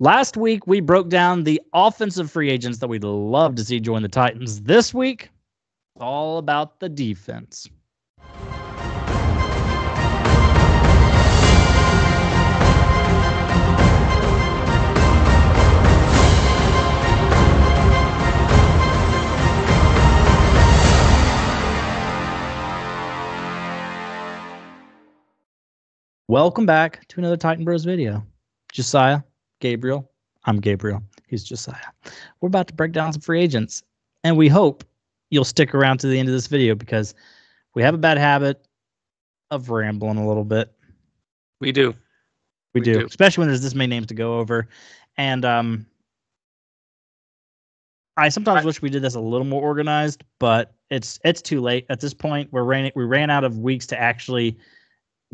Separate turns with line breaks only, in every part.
Last week, we broke down the offensive free agents that we'd love to see join the Titans. This week, it's all about the defense. Welcome back to another Titan Bros video. Josiah, Gabriel, I'm Gabriel. He's Josiah. We're about to break down some free agents, and we hope you'll stick around to the end of this video because we have a bad habit of rambling a little bit.
We do.
We do, especially when there's this many names to go over. And I sometimes wish we did this a little more organized, but it's too late at this point. We ran out of weeks to actually.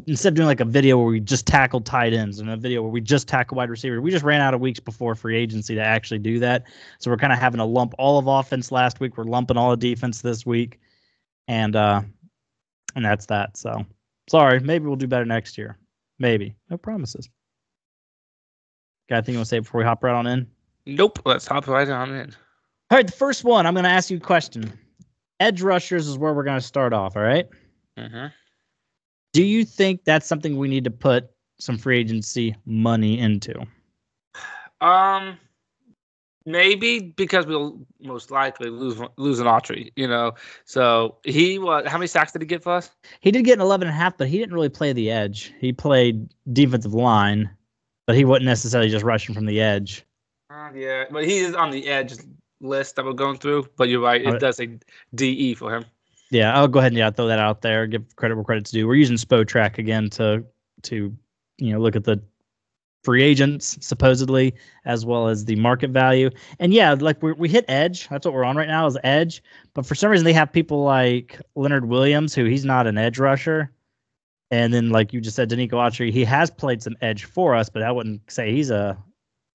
Instead of doing like a video where we just tackled tight ends and a video where we just tackled wide receivers, we just ran out of weeks before free agency to actually do that. So we're kind of having to lump all of offense last week. We're lumping all of defense this week. And that's that. So sorry, maybe we'll do better next year. Maybe. No promises. Got anything you want to say before we hop right on in?
Nope. Let's hop right on in.
All right, the first one, I'm going to ask you a question. Edge rushers is where we're going to start off, all right?
Mm-hmm.
Do you think that's something we need to put some free agency money into?
Maybe because we'll most likely lose an Autry, So how many sacks did he get for us?
He did get an 11.5, but he didn't really play the edge. He played defensive line, but he wasn't necessarily just rushing from the edge.
Yeah, but he is on the edge list that we're going through. But you're right, it does say DE for him.
Yeah, I'll go ahead and throw that out there. Give credit where credit's due. We're using SpoTrack again to look at the free agents supposedly as well as the market value. And yeah, like we hit edge. That's what we're on right now is edge. But for some reason they have people like Leonard Williams, who he's not an edge rusher. And then like you just said, Danico Autry, he has played some edge for us, but I wouldn't say he's a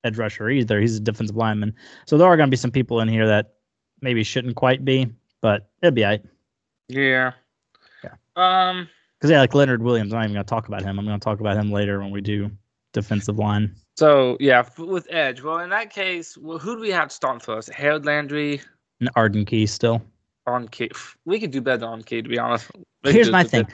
edge rusher either. He's a defensive lineman. So there are going to be some people in here that maybe shouldn't quite be, but it'll be all right.
Yeah.
Because like Leonard Williams, I'm not even going to talk about him. I'm going to talk about him later when we do defensive line.
So yeah, with edge. Well, in that case, who do we have to start first? Harold Landry
and Arden Key still.
Arden Key. We could do better than Arden Key, to be honest.
Here's my thing.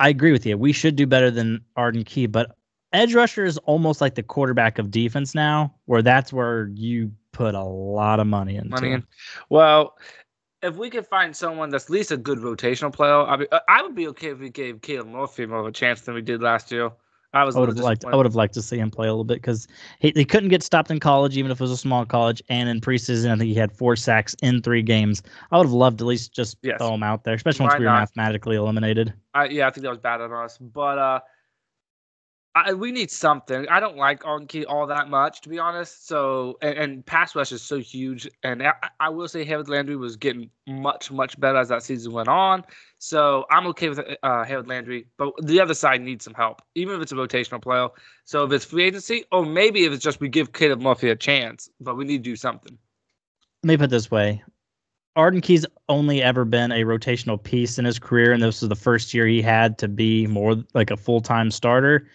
I agree with you. We should do better than Arden Key, but edge rusher is almost like the quarterback of defense now, where that's where you put a lot of money into.
Well, if we could find someone that's at least a good rotational player, I would be okay if we gave Caleb Murphy more of a chance than we did last year. I would
have liked to see him play a little bit because he couldn't get stopped in college, even if it was a small college. And in preseason, I think he had 4 sacks in 3 games. I would have loved to at least just throw him out there, especially once we were mathematically eliminated.
I think that was bad on us. But we need something. I don't like Arden Key all that much, to be honest. So, and pass rush is so huge. And I will say Harold Landry was getting much, much better as that season went on. So I'm okay with Harold Landry. But the other side needs some help, even if it's a rotational player. So if it's free agency, or maybe if it's just we give Caleb Murphy a chance, but we need to do something.
Let me put it this way. Arden Key's only ever been a rotational piece in his career, and this was the first year he had to be more like a full-time starter.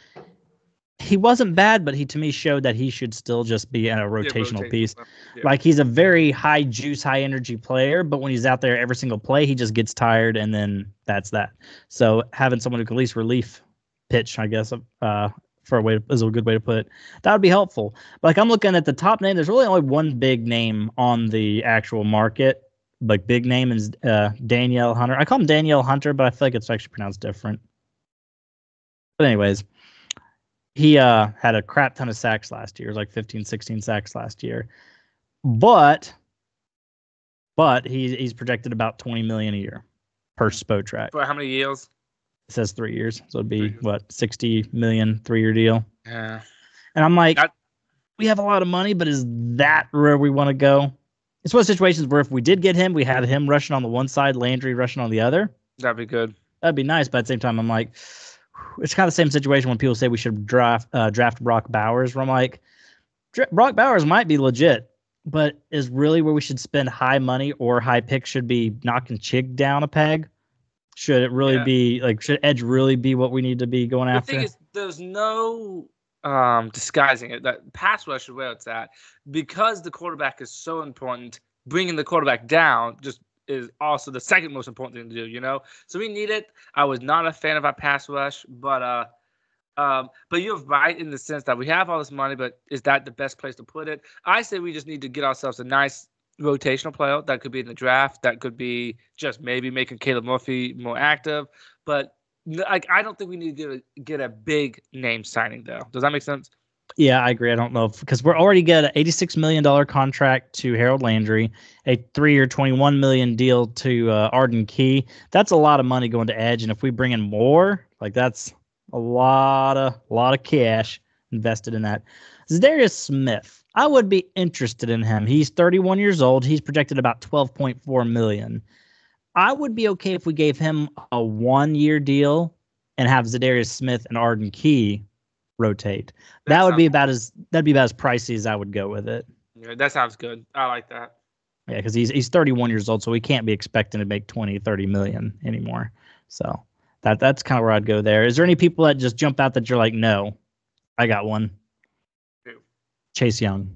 He wasn't bad, but he to me showed that he should still just be a rotational piece. Yeah. Like he's a very high juice, high energy player, but when he's out there every single play, he just gets tired, and then that's that. So having someone who can at least relief pitch, I guess, is a good way to put it. That would be helpful. Like I'm looking at the top name. There's really only one big name on the actual market. Like big name is Danielle Hunter. I call him Danielle Hunter, but I feel like it's actually pronounced different. But anyways. He had a crap ton of sacks last year. It was like 15, 16 sacks last year. But he's projected about $20 million a year per SpoTrack.
For how many years?
It says 3 years. So it'd be, $60 million 3-year deal?
Yeah.
And I'm like, we have a lot of money, but is that where we want to go? It's one of those situations where if we did get him, we had him rushing on the one side, Landry rushing on the other.
That'd be good.
That'd be nice. But at the same time, I'm like, it's kind of the same situation when people say we should draft Brock Bowers, where I'm like, Brock Bowers might be legit, but is really where we should spend high money or high picks should be knocking Chig down a peg? Should it really be like, should edge really be what we need to be going after?
The thing is, there's no disguising it. That pass rush is where it's at because the quarterback is so important. Bringing the quarterback down just is also the second most important thing to do. So we need it. I was not a fan of our pass rush, but you're right in the sense that we have all this money, but is that the best place to put it? I say we just need to get ourselves a nice rotational player. That could be in the draft. That could be just maybe making Caleb Murphy more active. But I don't think we need to get a big name signing though. Does that make sense?
Yeah, I agree. I don't know because we're already get an $86 million contract to Harold Landry, a 3-year, $21 million deal to Arden Key. That's a lot of money going to edge, and if we bring in more, like that's a lot of cash invested in that. Zadarius Smith, I would be interested in him. He's 31 years old. He's projected about $12.4 million. I would be okay if we gave him a 1-year deal and have Zadarius Smith and Arden Key rotate. That'd be about as pricey as I would go with it.
Yeah, that sounds good. I like that.
Yeah, because he's 31 years old, so he can't be expecting to make 20-30 million anymore. So that's kind of where I'd go there. Is there any people that just jump out that you're like, no, I got one?
Who?
Chase Young.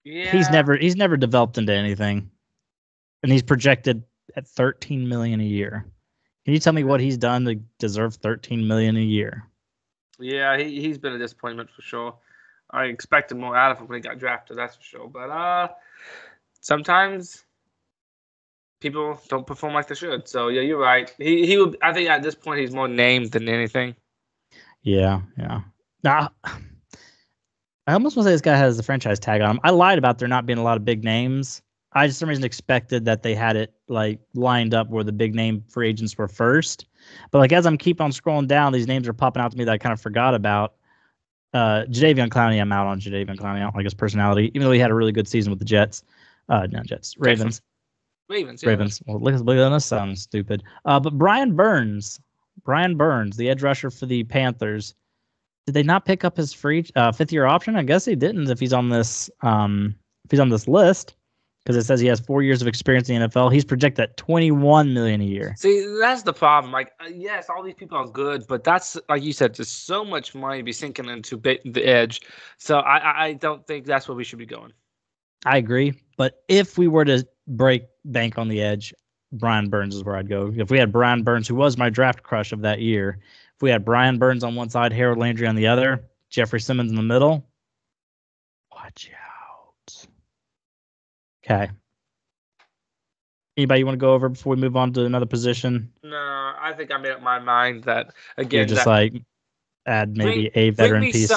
Yeah.
He's never developed into anything, and he's projected at 13 million a year. Can you tell me what he's done to deserve 13 million a year?
Yeah, he's been a disappointment for sure. I expected more out of him when he got drafted, that's for sure. But sometimes people don't perform like they should. So yeah, you're right. He would. I think at this point he's more named than anything.
Yeah. Now, I almost want to say this guy has the franchise tag on him. I lied about there not being a lot of big names. I just for some reason expected that they had it like lined up where the big name free agents were first. But like as I'm keep on scrolling down, these names are popping out to me that I kind of forgot about. Jadeveon Clowney, I'm out on Jadeveon Clowney. I don't like his personality, even though he had a really good season with the Jets. Not Jets, Ravens.
Ravens.
Well, look at us sounding stupid. But Brian Burns, the edge rusher for the Panthers. Did they not pick up his free 5th-year option? I guess he didn't. If he's on this list, because it says he has 4 years of experience in the NFL, he's projected at $21 million a year.
See, that's the problem. Like, yes, all these people are good, but that's like you said, just so much money to be sinking into the edge. So I don't think that's where we should be going.
I agree, but if we were to break bank on the edge, Brian Burns is where I'd go. If we had Brian Burns, who was my draft crush of that year, if we had Brian Burns on one side, Harold Landry on the other, Jeffrey Simmons in the middle, watch out. Okay. Anybody you want to go over before we move on to another position?
No, I think I made up my mind that again.
You're just add maybe a veteran piece.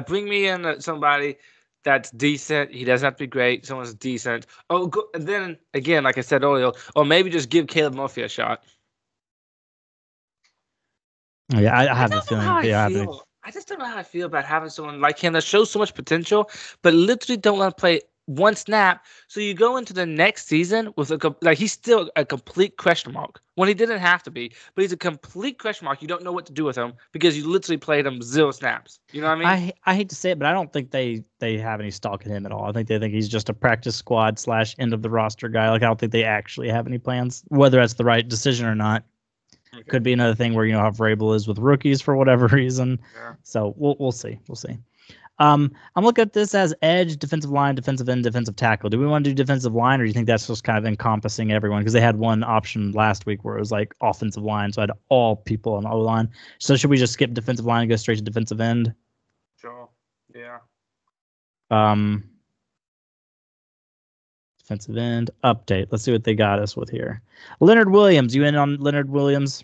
Bring me in somebody that's decent. He doesn't have to be great. Someone's decent. Oh, and then again, like I said earlier, or maybe just give Caleb Murphy a shot.
Yeah, I have a feeling.
I just don't know how I feel about having someone like him that shows so much potential, but literally don't let him play one snap. So you go into the next season with he's still a complete question mark when he didn't have to be, but he's a complete question mark. You don't know what to do with him because you literally played him 0 snaps. You know what I mean?
I hate to say it, but I don't think they have any stock in him at all. I think they think he's just a practice squad / end of the roster guy. Like I don't think they actually have any plans, whether that's the right decision or not. Okay. Could be another thing where how Vrabel is with rookies for whatever reason. Yeah. So we'll see. I'm looking at this as edge, defensive line, defensive end, defensive tackle. Do we want to do defensive line, or do you think that's just kind of encompassing everyone? Because they had one option last week where it was like offensive line, so I had all people on the O-line. So should we just skip defensive line and go straight to defensive end?
Sure. Yeah.
Defensive end update. Let's see what they got us with here. Leonard Williams. You in on Leonard Williams?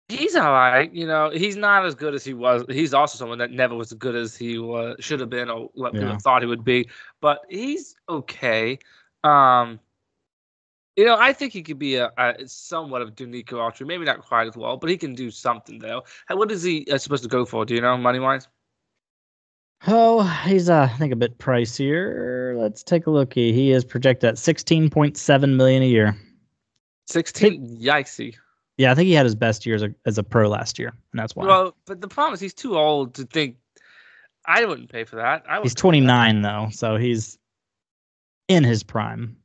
He's all right. He's not as good as he was. He's also someone that never was as good as he should have been or what people thought he would be. But he's okay. I think he could be a somewhat of Dunico Autry. Maybe not quite as well, but he can do something, though. What is he supposed to go for? Do you know, money-wise?
Oh, he's, I think, a bit pricier. Let's take a look. He is projected at $16.7 million a year.
16? Yikesy.
Yeah, I think he had his best year as a pro last year, and that's why.
Well, but the problem is he's too old to think. I wouldn't pay for that.
He's 29 though, so he's in his prime.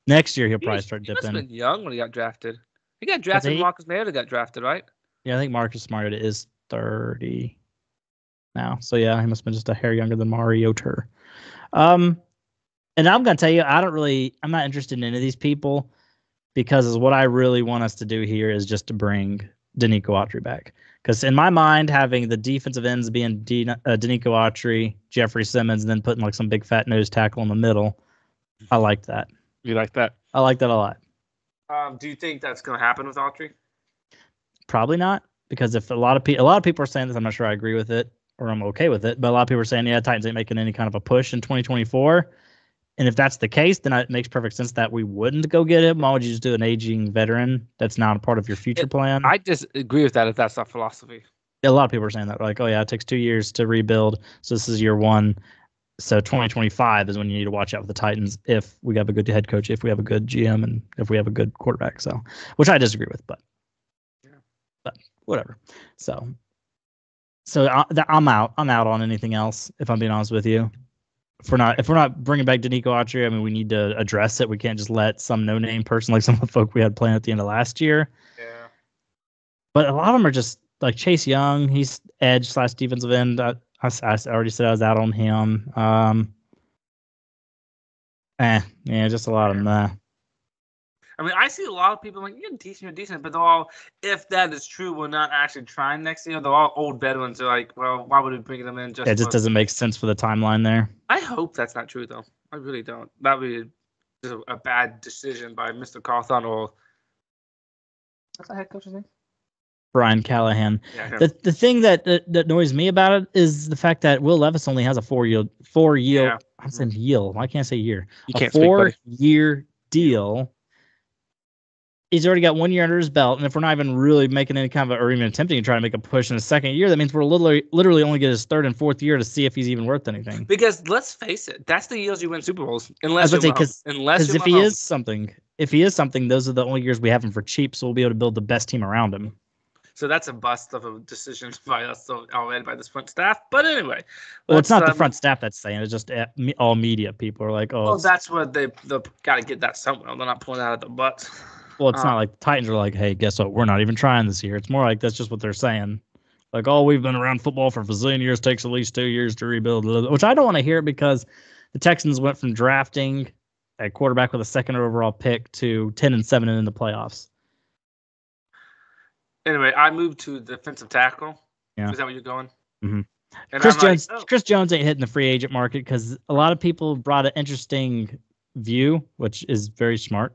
Next year he'll probably start dipping. He must
have been young when he got drafted. He got drafted. Marcus Mariota got drafted, right?
Yeah, I think Marcus Mariota is 30 now. So yeah, he must have been just a hair younger than Mario Tur. And I'm gonna tell you, I'm not interested in any of these people because what I really want us to do here is just to bring Danico Autry back. Because in my mind, having the defensive ends being Danico Autry, Jeffrey Simmons, and then putting like some big fat nose tackle in the middle, I like that.
You like that?
I like that a lot.
Do you think that's going to happen with Autry?
Probably not, because if a lot of people are saying this, I'm not sure I agree with it or I'm okay with it. But a lot of people are saying, yeah, Titans ain't making any kind of a push in 2024. And if that's the case, then it makes perfect sense that we wouldn't go get him. Why would you just do an aging veteran that's not a part of your future plan?
I disagree with that if that's not philosophy.
A lot of people are saying that, like, oh yeah, it takes 2 years to rebuild, so this is year one. So 2025 is when you need to watch out for the Titans if we have a good head coach, if we have a good GM, and if we have a good quarterback. So, which I disagree with, but whatever. So I'm out. I'm out on anything else. If I'm being honest with you. If we're not bringing back Danico Autry, I mean, we need to address it. We can't just let some no-name person like some of the folk we had playing at the end of last year.
Yeah.
But a lot of them are just like Chase Young. He's edge / defensive end. I already said I was out on him. Just a lot of them.
I mean, I see a lot of people like, you're decent, but they're all, if that is true, we're not actually trying next year. They're all old veterans. They're like, well, why would we bring them in?
It just doesn't make sense for the timeline there.
I hope that's not true, though. I really don't. That would be just a bad decision by Mr. Carthon or what's the head coach's name?
Brian Callahan.
Yeah,
the thing that annoys me about it is the fact that Will Levis only has a 4 year.
Yeah.
I'm saying year. Why can't I say year?
You can't
4-year deal. He's already got 1 year under his belt, and if we're not even really making any kind of or even attempting to try to make a push in his second year, that means we're literally only get his third and fourth year to see if he's even worth anything.
Because let's face it, that's the years you win Super Bowls. Unless
if he is something, those are the only years we have him for cheap, so we'll be able to build the best team around him.
So that's a bust of a decision by us already by this front staff. But anyway,
well, it's not the front staff that's saying it's just all media people are like, oh,
well, that's what they got to get that somewhere. They're not pulling out of the butt.
Well, it's not like the Titans are like, hey, guess what? We're not even trying this year. It's more like that's just what they're saying. Like, oh, we've been around football for a bazillion years. Takes at least 2 years to rebuild. Which I don't want to hear because the Texans went from drafting a quarterback with a second overall pick to 10-7 and in the playoffs.
Anyway, I moved to defensive tackle.
Yeah.
Is that where you're going?
Mm-hmm. Chris Jones ain't hitting the free agent market because a lot of people brought an interesting view, which is very smart.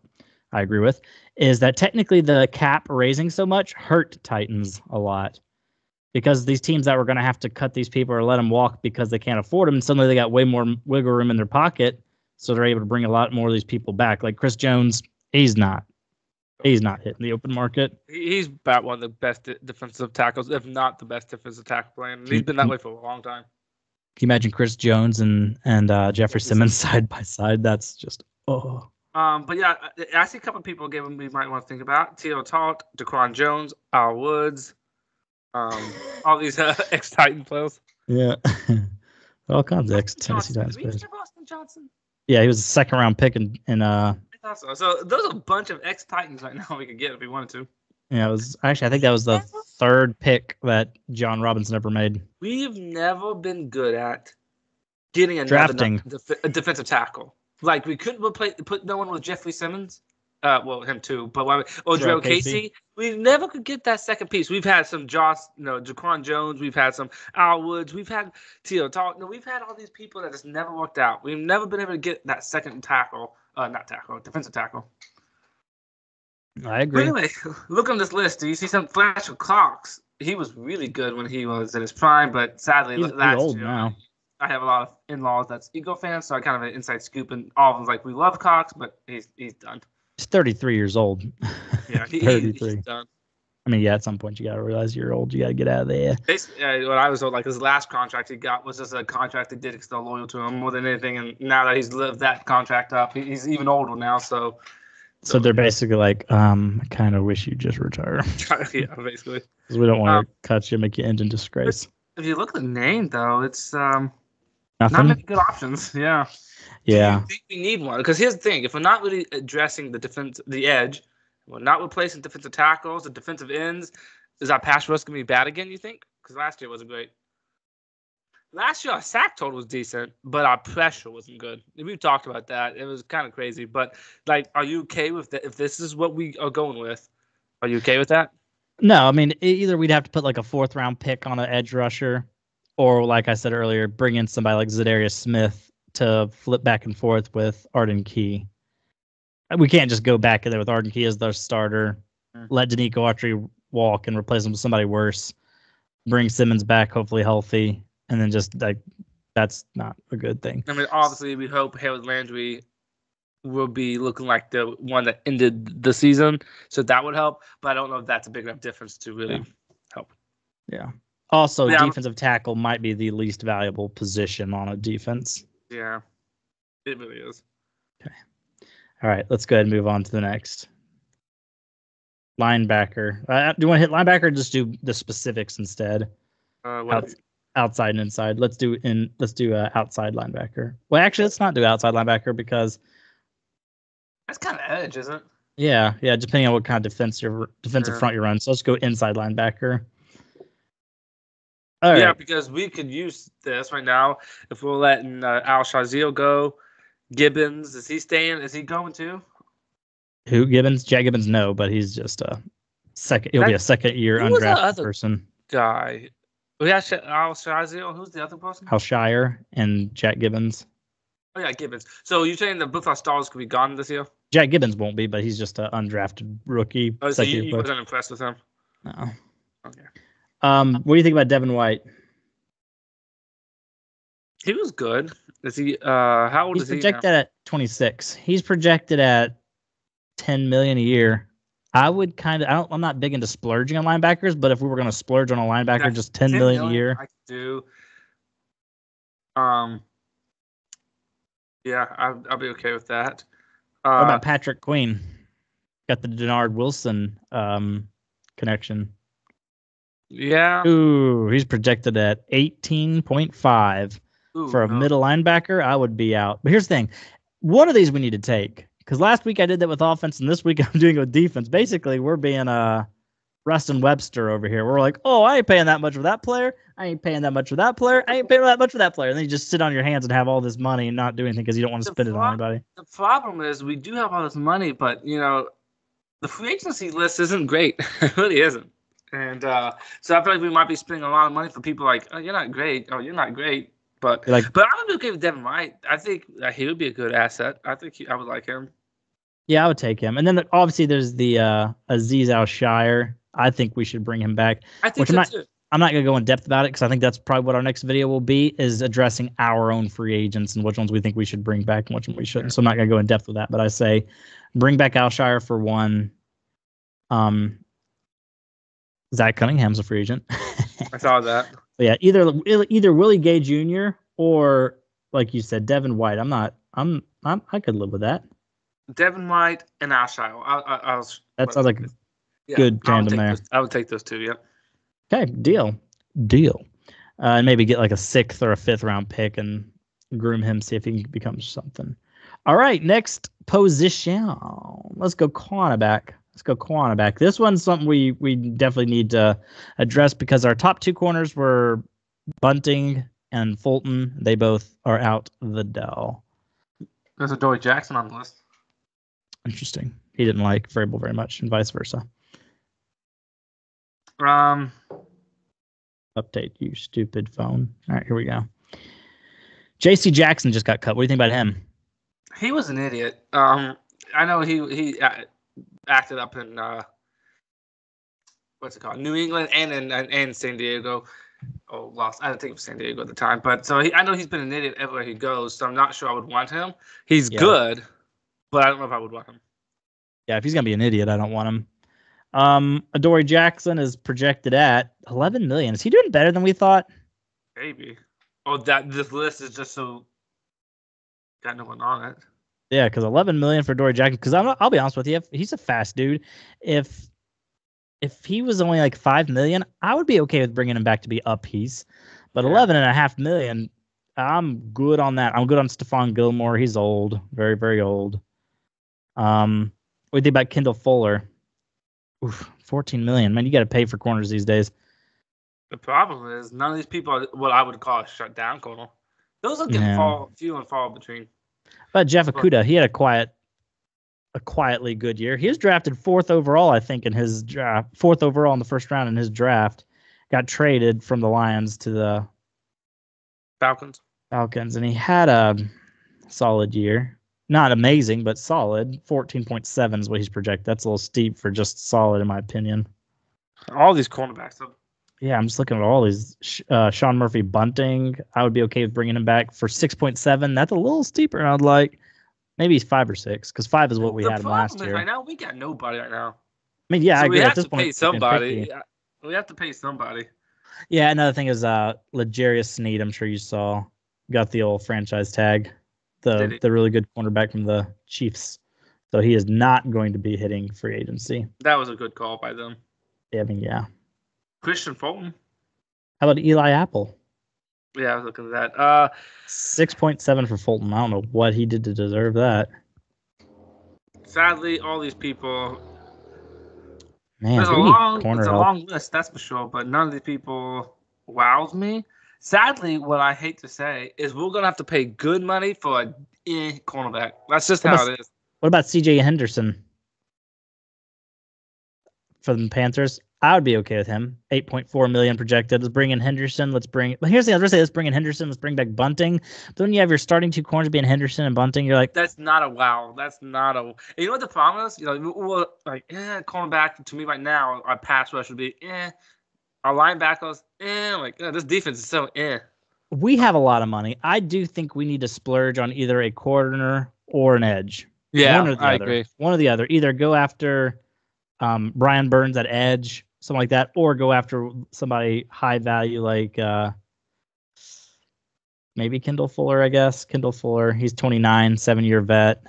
I agree with, is that technically the cap raising so much hurt Titans a lot because these teams that were going to have to cut these people or let them walk because they can't afford them, and suddenly they got way more wiggle room in their pocket, so they're able to bring a lot more of these people back. Like Chris Jones, he's not hitting the open market.
He's about one of the best defensive tackles, if not the best defensive tackle player. And he's been that way for a long time.
Can you imagine Chris Jones and Jeffrey Simmons side by side? That's just
But yeah, I see a couple of people we might want to think about. T.O. Talt, Daquan Jones, Al Woods, all these ex-Titan players.
Yeah. All kinds of ex-Tennessee Titans players.
Boston Johnson?
Yeah, he was a second-round pick in
I thought so. So those are a bunch of ex-Titans right now we could get if we wanted to.
Yeah, it was actually I think that was the third pick that John Robinson ever made.
We've never been good at getting a defensive tackle. Like we couldn't put no one with Jeffrey Simmons. Well, him too, but Drell Casey. We never could get that second piece. We've had some Jaquan Jones. We've had some Al Woods. We've had T.O. Talk. No, we've had all these people that just never worked out. We've never been able to get that second tackle. Defensive tackle.
I agree.
But anyway, look on this list. Do you see some Fletcher Cox? He was really good when he was in his prime, but sadly,
he's old now.
I have a lot of in-laws that's Eagle fans, so I kind of have an inside scoop, and all of them's like, we love Cox, but he's done.
He's 33 years old.
Yeah, 33. He's done.
I mean, yeah, at some point you got to realize you're old. You got to get out of there.
What I was told, like his last contract he got was just a contract that did still loyal to him more than anything. And now that he's lived that contract up, he's even older now. So
they're basically like, I kind of wish you'd just retire.
Yeah, basically.
Because we don't want to cut you, make you end in disgrace.
If you look at the name, though, it's
nothing.
Not many good options. Yeah.
Yeah.
Do you think we need one? Because here's the thing: if we're not really addressing the edge, we're not replacing defensive tackles, the defensive ends. Is our pass rush gonna be bad again? You think? because last year wasn't great. Last year, our sack total was decent, but our pressure wasn't good. We talked about that. It was kind of crazy. But, like, are you okay with that? If this is what we are going with, are you okay with that?
No, I mean, either we'd have to put like a 4th-round pick on an edge rusher, or like I said earlier, bring in somebody like Zadarius Smith to flip back and forth with Arden Key. We can't just go back in there with Arden Key as their starter, let Danico Autry walk and replace him with somebody worse, bring Simmons back, hopefully healthy, and then just like that's not a good thing.
I mean, obviously, we hope Harold Landry will be looking like the one that ended the season, so that would help. But I don't know if that's a big enough difference to really help.
Yeah. Also, defensive tackle might be the least valuable position on a defense.
Yeah, it really is.
Okay. All right, let's go ahead and move on to the next. Linebacker. Do you want to hit linebacker or just do the specifics instead? Outside and inside. Let's do outside linebacker. Well, actually, let's not do outside linebacker because
that's kind of edge, isn't it?
Yeah, depending on what kind of defensive front you run. So let's go inside linebacker.
All right. Because we could use this right now if we're letting Al Shazil go. Gibbons, is he staying? Is he going too?
Who, Gibbons? Jack Gibbons, no, but he's just a second. He'll be a second-year undrafted person.
Guy. We have Al Shazil. Who's the other person?
Al Shire and Jack Gibbons.
Oh yeah, Gibbons. So you're saying that both our stars could be gone this year?
Jack Gibbons won't be, but he's just an undrafted rookie.
Oh, so you wasn't impressed with him?
No. Okay. What do you think about Devin White?
He was good. Is he? How old is he?
He's projected at 26. He's projected at $10 million a year. I would I'm not big into splurging on linebackers, but if we were going to splurge on a linebacker, just $10 million a year.
I could do. Yeah, I'll be okay with that.
What about Patrick Queen? Got the Denard Wilson connection.
Yeah.
Ooh, he's projected at 18.5 for a middle linebacker. I would be out. But here's the thing: one of these we need to take, because last week I did that with offense, and this week I'm doing it with defense. Basically, we're being Rustin Webster over here. We're like, oh, I ain't paying that much for that player. I ain't paying that much for that player. I ain't paying that much for that player. And then you just sit on your hands and have all this money and not do anything because you don't want to spend it on anybody.
The problem is we do have all this money, but the free agency list isn't great. It really isn't. And so I feel like we might be spending a lot of money for people like, oh, you're not great. Oh, you're not great. But I would be okay with Devin White. I think he would be a good asset. I think I would like him.
Yeah, I would take him. And then obviously there's the Aziz Al-Shire. I think we should bring him back.
I think so too.
I'm not going to go in depth about it because I think that's probably what our next video will be, is addressing our own free agents and which ones we think we should bring back and which ones we shouldn't. So I'm not going to go in depth with that. But I say bring back Al-Shire for one. Zach Cunningham's a free agent.
I saw that.
But yeah, either Willie Gay Jr. or, like you said, Devin White. I could live with that.
Devin White and Al-Shire.
That sounds like good tandem there.
I would take those two. Yep.
Okay, deal. And maybe get like a 6th or a 5th round pick and groom him, see if he can become something. All right, next position. Let's go cornerback. This one's something we definitely need to address because our top 2 corners were Bunting and Fulton. They both are out the door.
There's a Dory Jackson on the list.
Interesting. He didn't like Vrabel very much, and vice versa. Update, you stupid phone. All right, here we go. J.C. Jackson just got cut. What do you think about him?
He was an idiot. I know he acted up in what's it called, New England and San Diego. Oh, lost. I didn't think it was San Diego at the time, but so I know he's been an idiot everywhere he goes. So I'm not sure I would want him. He's good, but I don't know if I would want him.
Yeah, if he's gonna be an idiot, I don't want him. Adoree Jackson is projected at $11 million. Is he doing better than we thought?
Maybe. Oh, this list is just so got no one on it.
Yeah, because $11 million for Adoree Jackson. Because I'll be honest with you, he's a fast dude. If he was only like $5 million, I would be okay with bringing him back to be a piece. But $11.5 million, I'm good on that. I'm good on Stephon Gilmore. He's old, very, very old. What do you think about Kendall Fuller? Oof, $14 million. Man, you got to pay for corners these days.
The problem is none of these people are what I would call a shutdown corner. Those are getting
Yeah.
few and far between.
But Jeff Okuda, he had a quietly good year. He was drafted 4th overall, I think, in his draft. 4th overall in the first round in his draft. Got traded from the Lions to the
Falcons,
and he had a solid year. Not amazing, but solid. 14.7 is what he's projected. That's a little steep for just solid, in my opinion.
all these cornerbacks.
Yeah, I'm just looking at all these. Sean Murphy Bunting, I would be okay with bringing him back for 6.7. That's a little steeper. I'd like maybe 5 or 6, because 5 is what we had him last year.
Right now, we got nobody right now.
I mean, yeah,
so
I agree.
We have
at this
to
point,
pay somebody. We have to pay somebody.
Yeah, another thing is L'Jarius Sneed, I'm sure you saw, got the old franchise tag. The really good cornerback from the Chiefs. So he is not going to be hitting free agency.
That was a good call by them.
Yeah, I mean, yeah.
Christian Fulton.
How about Eli Apple?
Yeah, I was looking at that.
6.7 for Fulton. I don't know what he did to deserve that.
Sadly, all these people.
Man,
there's a long list, that's for sure. But none of these people wows me. Sadly, what I hate to say is we're gonna have to pay good money for a cornerback. That's just how it is.
What about C.J. Henderson for the Panthers? I would be okay with him. 8.4 million projected. Let's bring in Henderson. But here's the other say. Let's bring in Henderson. Let's bring back Bunting. But when you have your starting 2 corners being Henderson and Bunting, you're like,
that's not a wow. That's not a. You know what the problem is? Cornerback to me right now, our pass rush would be Our linebackers, this defense is so
We have a lot of money. I do think we need to splurge on either a corner or an edge.
Yeah,
one or the other.
Agree.
One or the other. Either go after Brian Burns at edge, something like that, or go after somebody high value like maybe Kendall Fuller, I guess. Kendall Fuller, he's 29, 7-year vet,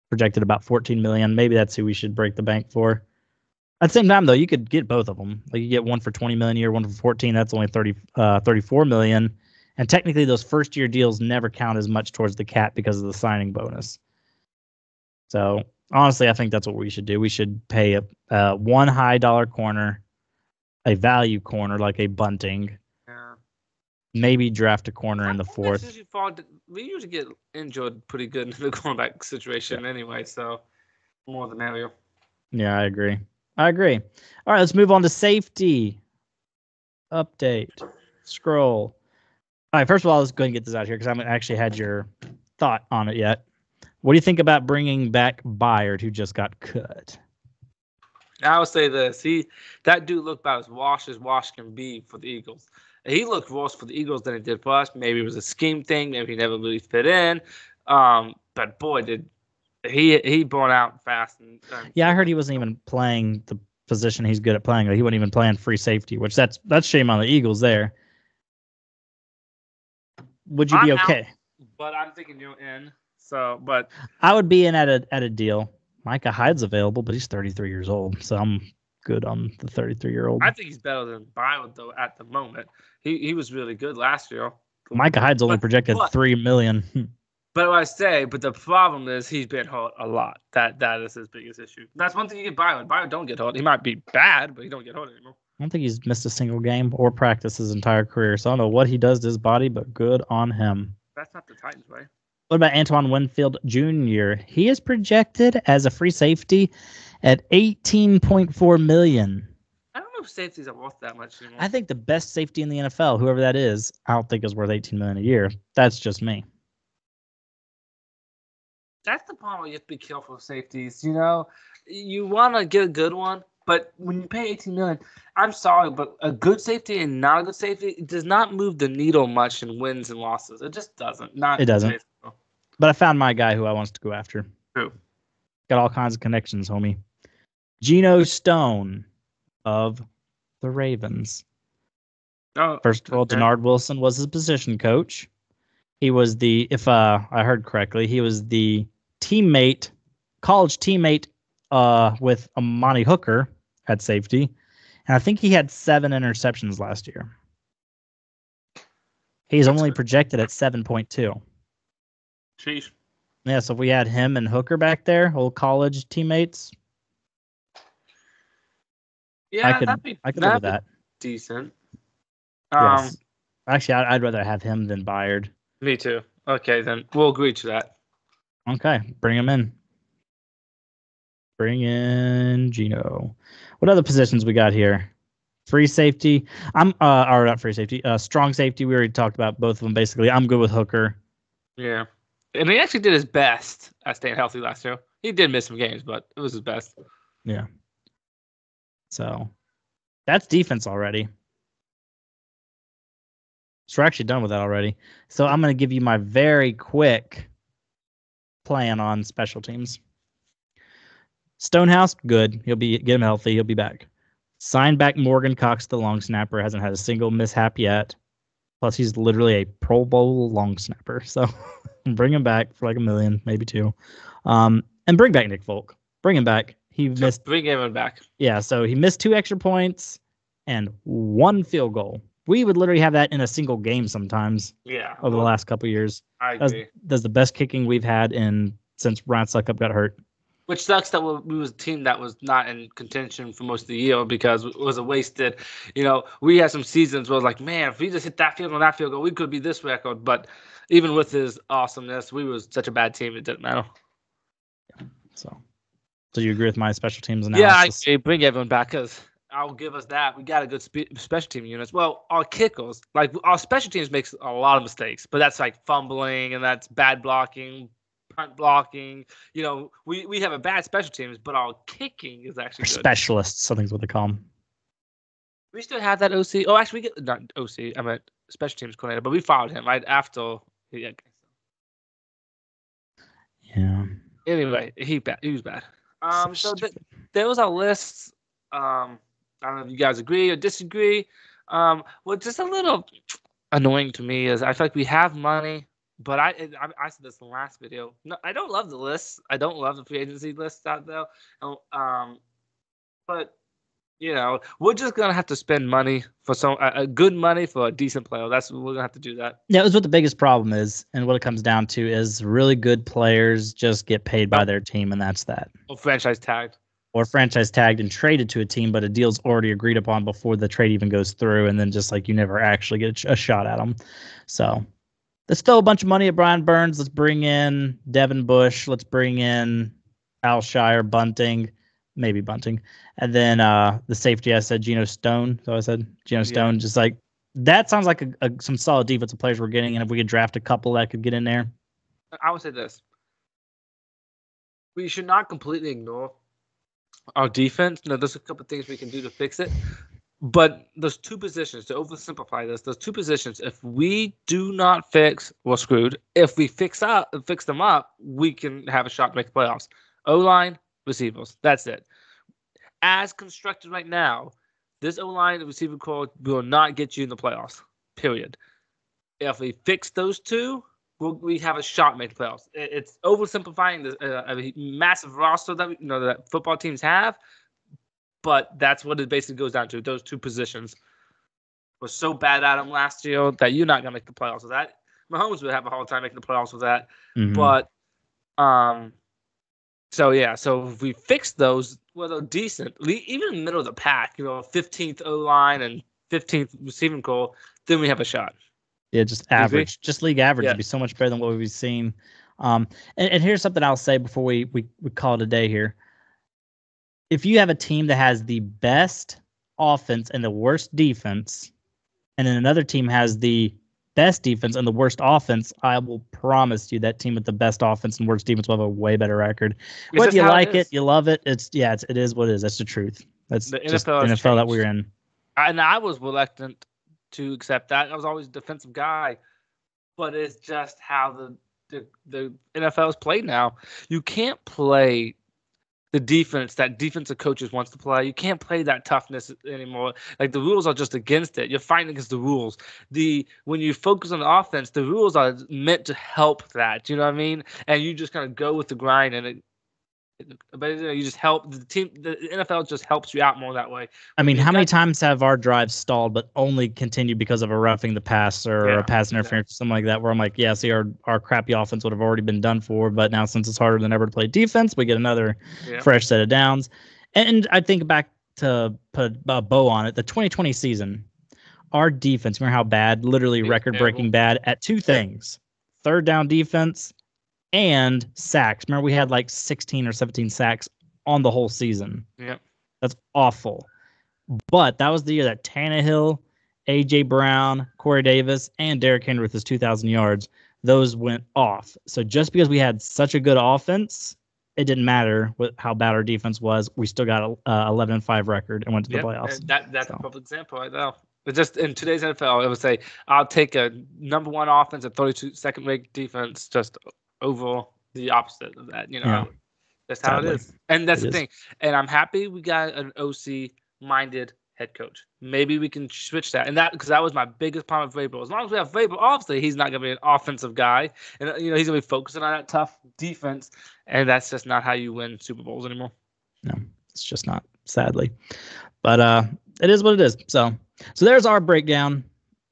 projected about 14 million. Maybe that's who we should break the bank for. At the same time, though, you could get both of them. Like you get one for 20 million a year, one for 14. That's only 34 million. And technically, those first-year deals never count as much towards the cap because of the signing bonus. So honestly, I think that's what we should do. We should pay one high-dollar corner, a value corner like a Bunting.
Yeah.
Maybe draft a corner in the 4th.
We usually get injured pretty good in the cornerback situation anyway, so more the merrier.
Yeah, I agree. All right, let's move on to safety. Update. Scroll. All right, first of all, let's go ahead and get this out here because I haven't actually had your thought on it yet. What do you think about bringing back Byard, who just got cut?
I would say this. That dude looked about as wash can be for the Eagles. He looked worse for the Eagles than he did for us. Maybe it was a scheme thing. Maybe he never really fit in. But boy, did he burned out fast.
Yeah, I heard he wasn't even playing the position he's good at playing. He wasn't even playing free safety, which that's shame on the Eagles there. Would you be okay?
Out, but I'm thinking you're in. So, but
I would be in at a deal. Micah Hyde's available, but he's 33 years old, so I'm good on the 33-year-old.
I think he's better than Byard though at the moment. He was really good last year.
Micah Hyde's only projected $3 million.
But the problem is he's been hurt a lot. That is his biggest issue. That's one thing you get Byard. Byard don't get hurt. He might be bad, but he don't get hurt anymore.
I don't think he's missed a single game or practice his entire career. So I don't know what he does to his body, but good on him.
That's not the Titans way.
What about Antoine Winfield Jr.? He is projected as a free safety at $18.4 million.
I don't know if safeties are worth that much anymore.
I think the best safety in the NFL, whoever that is, I don't think is worth $18 million a year. That's just me.
That's the problem. You have to be careful with safeties. You know, you want to get a good one, but when you pay $18 million, I'm sorry, but a good safety and not a good safety, it does not move the needle much in wins and losses. It just doesn't.
It doesn't. But I found my guy who I wants to go after.
Who?
Got all kinds of connections, homie. Geno Stone of the Ravens.
Oh,
first of all, Denard Wilson was his position coach. He was if I heard correctly, he was the college teammate with Amani Hooker at safety. And I think he had 7 interceptions last year. He's only projected at 7.2.
Jeez.
Yeah, so if we had him and Hooker back there, old college teammates.
Yeah,
I could live with that.
Decent. Um,
Yes. Actually, I'd rather have him than Byard.
Me too. Okay, then we'll agree to that.
Okay, bring him in. Bring in Gino. What other positions we got here? Free safety. Or not free safety. Strong safety. We already talked about both of them. Basically, I'm good with Hooker.
Yeah, and he actually did his best at staying healthy last year. He did miss some games, but it was his best.
Yeah. So that's defense already. So we're actually done with that already. So I'm going to give you my very quick plan on special teams. Stonehouse, good. Get him healthy. He'll be back. Sign back Morgan Cox, the long snapper. Hasn't had a single mishap yet. Plus, he's literally a Pro Bowl long snapper. So bring him back for like $1 million, maybe $2 million. And bring back Nick Folk. Bring him back. He missed.
Bring him back.
Yeah, so he missed 2 extra points and 1 field goal. We would literally have that in a single game sometimes.
Yeah.
Over the last couple of years.
I agree.
That's the best kicking we've had since Ryan Suckup got hurt.
Which sucks that we was a team that was not in contention for most of the year because it was a wasted. We had some seasons where it was like, man, if we just hit that field goal, we could be this record. But even with his awesomeness, we was such a bad team, it didn't matter.
So you agree with my special teams analysis?
Yeah, I bring everyone back because I'll give us that. We got a good special team units. Well, our kickers, like our special teams makes a lot of mistakes, but that's like fumbling and that's bad blocking, punt blocking. We have a bad special teams, but our kicking is actually good.
Specialists, something's what they call them.
We still have that OC. Oh, actually, we get not OC. I meant special teams coordinator, but we followed him right after. Yeah. Anyway, he was bad. So there was a list. I don't know if you guys agree or disagree. What's just a little annoying to me is I feel like we have money, but I said this in the last video. No, I don't love the list. I don't love the free agency list out there. But we're just gonna have to spend money for a good money for a decent player. We're gonna have to do that.
Yeah, that's what the biggest problem is, and what it comes down to is really good players just get paid by their team, and that's that.
Or franchise tagged
and traded to a team, but a deal's already agreed upon before the trade even goes through, and then just like you never actually get a shot at them. So there's still a bunch of money at Brian Burns. Let's bring in Devin Bush. Let's bring in Alshire, Bunting, maybe Bunting, and then the safety I said Geno Stone. So I said Geno Stone. Just like that sounds like some solid defensive players we're getting, and if we could draft a couple that could get in there.
I would say this: we should not completely ignore our defense. There's a couple of things we can do to fix it. But there's 2 positions, to oversimplify this, there's 2 positions. If we do not fix, we're screwed. If we fix them up, we can have a shot to make the playoffs. O-line, receivers. That's it. As constructed right now, this O-line and receiver core will not get you in the playoffs, period. If we fix those 2, we have a shot to make the playoffs. It's oversimplifying a massive roster that football teams have, but that's what it basically goes down to. Those 2 positions were so bad at them last year that you're not gonna make the playoffs with that. Mahomes would have a hard time making the playoffs with that. Mm-hmm. But so if we fix those, well, they're decent, even in the middle of the pack, 15th O line and 15th receiving core, then we have a shot.
Yeah, just average, just league average would be so much better than what we've seen. And here's something I'll say before we call it a day here. If you have a team that has the best offense and the worst defense, and then another team has the best defense and the worst offense, I will promise you that team with the best offense and worst defense will have a way better record. Whether you like it, you love it, it is what it is. That's the truth. That's the NFL that we're in.
And I was reluctant to accept that. I was always a defensive guy, but it's just how the NFL is played now. You can't play the defense that defensive coaches wants to play. You can't play that toughness anymore. Like, the rules are just against it. You're fighting against the rules. When you focus on the offense, the rules are meant to help that. You know what I mean? And you just kind of go with the grind, and you just help the team. The NFL just helps you out more that way.
I mean, how many times have our drives stalled, but only continued because of a roughing the passer or a pass interference or something like that? Where I'm like, see, our crappy offense would have already been done for, but now since it's harder than ever to play defense, we get another fresh set of downs. And I think back to put a bow on it, the 2020 season, our defense, remember how bad, literally record-breaking bad at two things: third down defense and sacks. Remember, we had like 16 or 17 sacks on the whole season.
Yep.
That's awful. But that was the year that Tannehill, A.J. Brown, Corey Davis, and Derrick Henry with his 2,000 yards, those went off. So just because we had such a good offense, it didn't matter how bad our defense was. We still got a 11-5 record and went to the playoffs.
That's a perfect example right now. But just in today's NFL, it would say I'll take a number one offense and 32nd ranked defense just over the opposite of that. That's how it is. And that's the thing. And I'm happy we got an OC minded head coach. Maybe we can switch that. And that, because that was my biggest problem with Vrabel. As long as we have Vrabel, obviously he's not going to be an offensive guy, and he's going to be focusing on that tough defense. And that's just not how you win Super Bowls anymore.
No, it's just not, sadly. But it is what it is. So there's our breakdown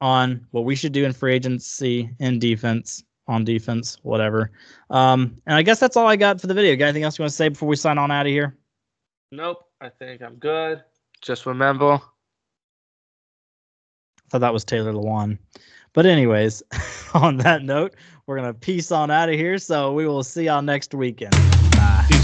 on what we should do in free agency, in defense, on defense, whatever. And I guess that's all I got for the video. Got anything else you want to say before we sign on out of here?
Nope. I think I'm good. Just remember. I
thought that was Taylor Lewan. But anyways, on that note, we're going to peace on out of here. So we will see y'all next weekend. Bye.